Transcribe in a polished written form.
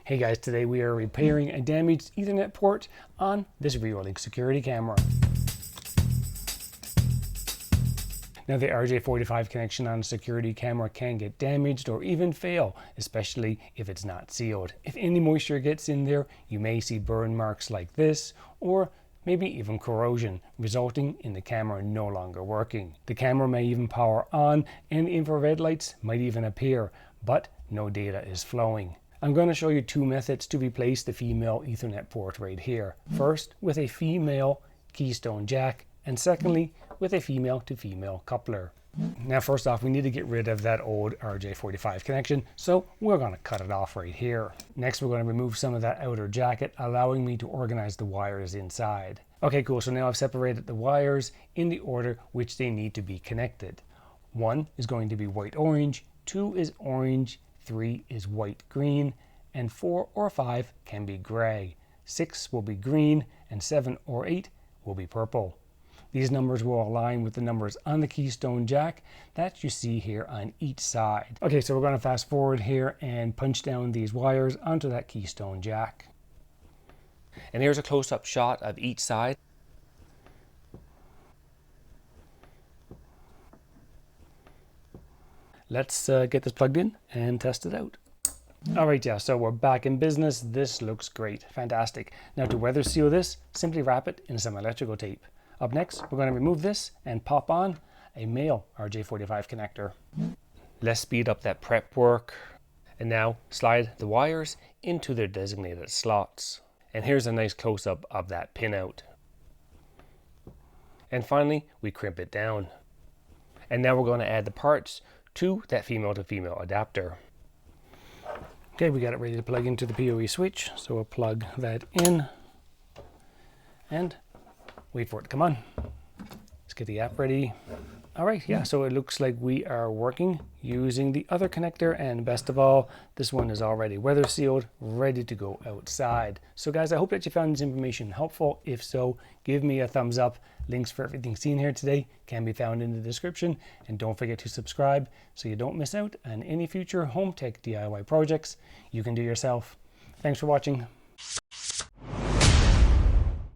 Hey guys, today we are repairing a damaged Ethernet port on this Reolink security camera. Now the RJ45 connection on a security camera can get damaged or even fail, especially if it's not sealed. If any moisture gets in there, you may see burn marks like this, or maybe even corrosion, resulting in the camera no longer working. The camera may even power on and the infrared lights might even appear, but no data is flowing. I'm going to show you two methods to replace the female Ethernet port right here. First, with a female Keystone jack, and secondly, with a female to female coupler. Now first off, we need to get rid of that old RJ45 connection, so we're going to cut it off right here. Next, we're going to remove some of that outer jacket, allowing me to organize the wires inside. Okay, cool, so now I've separated the wires in the order which they need to be connected. 1 is going to be white-orange, 2 is orange, 3 is white-green, and 4 or 5 can be gray. 6 will be green, and 7 or 8 will be purple. These numbers will align with the numbers on the Keystone jack that you see here on each side. Okay, so we're going to fast forward here and punch down these wires onto that Keystone jack. And here's a close-up shot of each side. Let's get this plugged in and test it out. All right, yeah, so we're back in business. This looks great, fantastic. Now to weather seal this, simply wrap it in some electrical tape. Up next, we're going to remove this and pop on a male RJ45 connector. Let's speed up that prep work. And now slide the wires into their designated slots. And here's a nice close-up of that pinout. And finally, we crimp it down. And now we're going to add the parts to that female to female adapter. Okay, we got it ready to plug into the PoE switch, so we'll plug that in and wait for it to come on. Let's get the app ready. All right, yeah, so it looks like we are working using the other connector, and best of all, this one is already weather sealed, ready to go outside. So guys, I hope that you found this information helpful. If so, give me a thumbs up. Links for everything seen here today can be found in the description, and don't forget to subscribe so you don't miss out on any future home tech DIY projects you can do yourself. Thanks for watching.